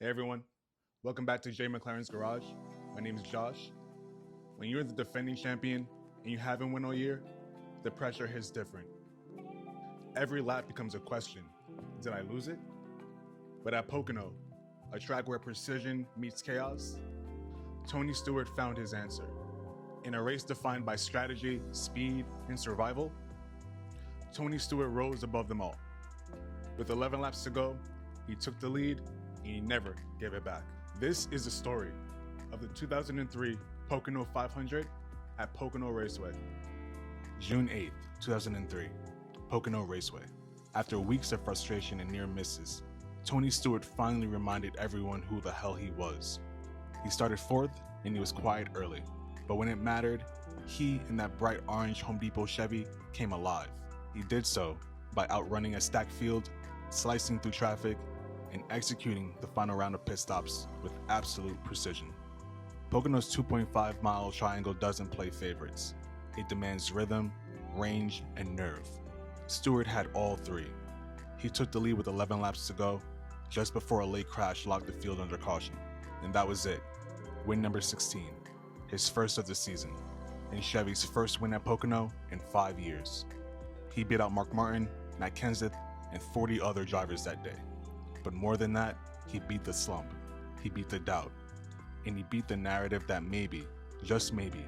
Hey everyone, welcome back to Jay McLaren's Garage. My name is Josh. When you're the defending champion and you haven't won all year, the pressure hits different. Every lap becomes a question. Did I lose it? But at Pocono, a track where precision meets chaos, Tony Stewart found his answer. In a race defined by strategy, speed, and survival, Tony Stewart rose above them all. With 11 laps to go, he took the lead and he never gave it back. This is the story of the 2003 Pocono 500 at Pocono Raceway. June 8th, 2003, Pocono Raceway. After weeks of frustration and near misses, Tony Stewart finally reminded everyone who the hell he was. He started fourth and he was quiet early, but when it mattered, he and that bright orange Home Depot Chevy came alive. He did so by outrunning a stacked field, slicing through traffic, and executing the final round of pit stops with absolute precision. Pocono's 2.5-mile triangle doesn't play favorites. It demands rhythm, range, and nerve. Stewart had all three. He took the lead with 11 laps to go, just before a late crash locked the field under caution. And that was it. Win number 16, his first of the season, and Chevy's first win at Pocono in 5 years. He beat out Mark Martin, Matt Kenseth, and 40 other drivers that day. But more than that, he beat the slump, he beat the doubt, and he beat the narrative that maybe, just maybe,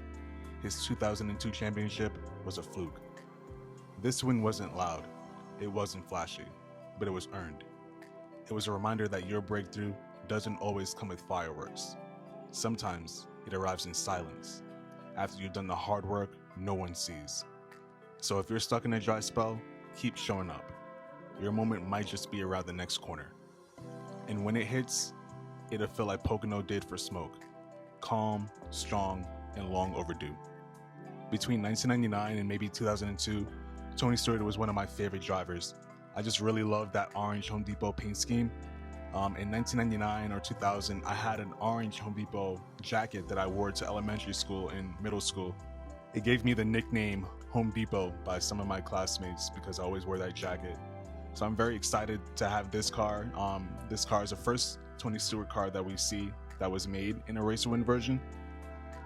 his 2002 championship was a fluke. This win wasn't loud, it wasn't flashy, but it was earned. It was a reminder that your breakthrough doesn't always come with fireworks. Sometimes it arrives in silence, after you've done the hard work no one sees. So if you're stuck in a dry spell, keep showing up. Your moment might just be around the next corner. And when it hits, it'll feel like Pocono did for Smoke. Calm, strong, and long overdue. Between 1999 and maybe 2002, Tony Stewart was one of my favorite drivers. I just really loved that orange Home Depot paint scheme. In 1999 or 2000, I had an orange Home Depot jacket that I wore to elementary school and middle school. It gave me the nickname Home Depot by some of my classmates because I always wore that jacket. So I'm very excited to have this car. This car is the first Tony Stewart car that we see that was made in a race to win version.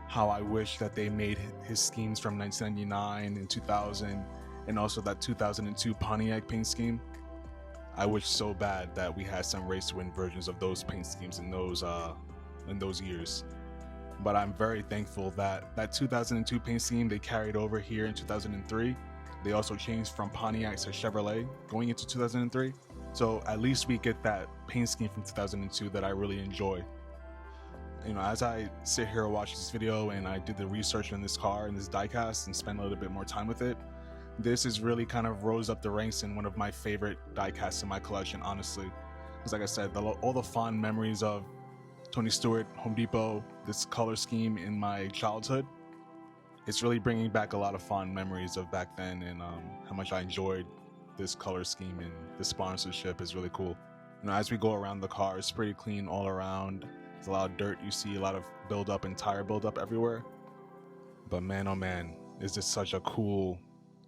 How I wish that they made his schemes from 1999 and 2000 and also that 2002 Pontiac paint scheme. I wish so bad that we had some race to win versions of those paint schemes in those years. But I'm very thankful that that 2002 paint scheme they carried over here in 2003. They also changed from Pontiac to Chevrolet going into 2003. So at least we get that paint scheme from 2002 that I really enjoy. You know, as I sit here and watch this video and I did the research on this car and this diecast and spend a little bit more time with it, this is really kind of rose up the ranks in one of my favorite diecasts in my collection, honestly. Because like I said, all the fond memories of Tony Stewart, Home Depot, this color scheme in my childhood, it's really bringing back a lot of fond memories of back then and how much I enjoyed this color scheme, and the sponsorship is really cool. You know, as we go around the car, it's pretty clean all around. There's a lot of dirt. You see a lot of buildup and tire buildup everywhere. But man, oh man, is this such a cool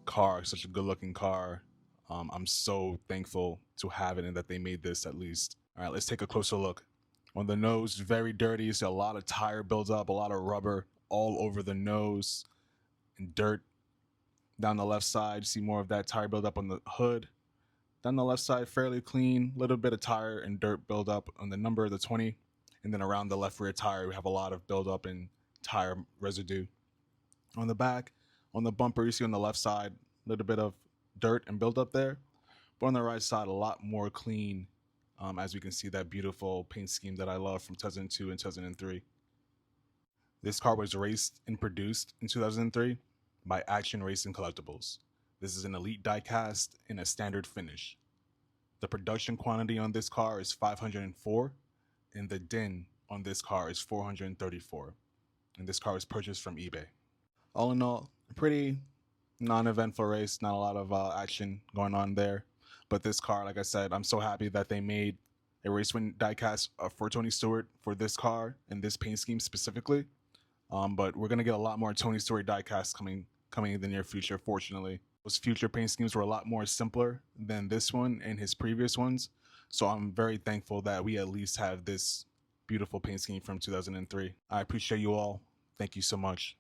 car, such a good looking car. I'm so thankful to have it and that they made this at least. All right, let's take a closer look. On the nose, very dirty. You see a lot of tire buildup, a lot of rubber all over the nose and dirt. Down the left side, you see more of that tire buildup on the hood. Down the left side, fairly clean, little bit of tire and dirt buildup on the number of the 20. And then around the left rear tire, we have a lot of buildup and tire residue. On the back, on the bumper, you see on the left side, a little bit of dirt and buildup there. But on the right side, a lot more clean, as we can see that beautiful paint scheme that I love from 2002 and 2003. This car was raced and produced in 2003 by Action Racing Collectibles. This is an elite diecast in a standard finish. The production quantity on this car is 504, and the din on this car is 434. And this car was purchased from eBay. All in all, a pretty non-eventful race, not a lot of action going on there. But this car, like I said, I'm so happy that they made a race win diecast for Tony Stewart for this car and this paint scheme specifically. But we're gonna get a lot more Tony Stewart diecasts coming in the near future, fortunately. Those future paint schemes were a lot more simpler than this one and his previous ones. So I'm very thankful that we at least have this beautiful paint scheme from 2003. I appreciate you all. Thank you so much.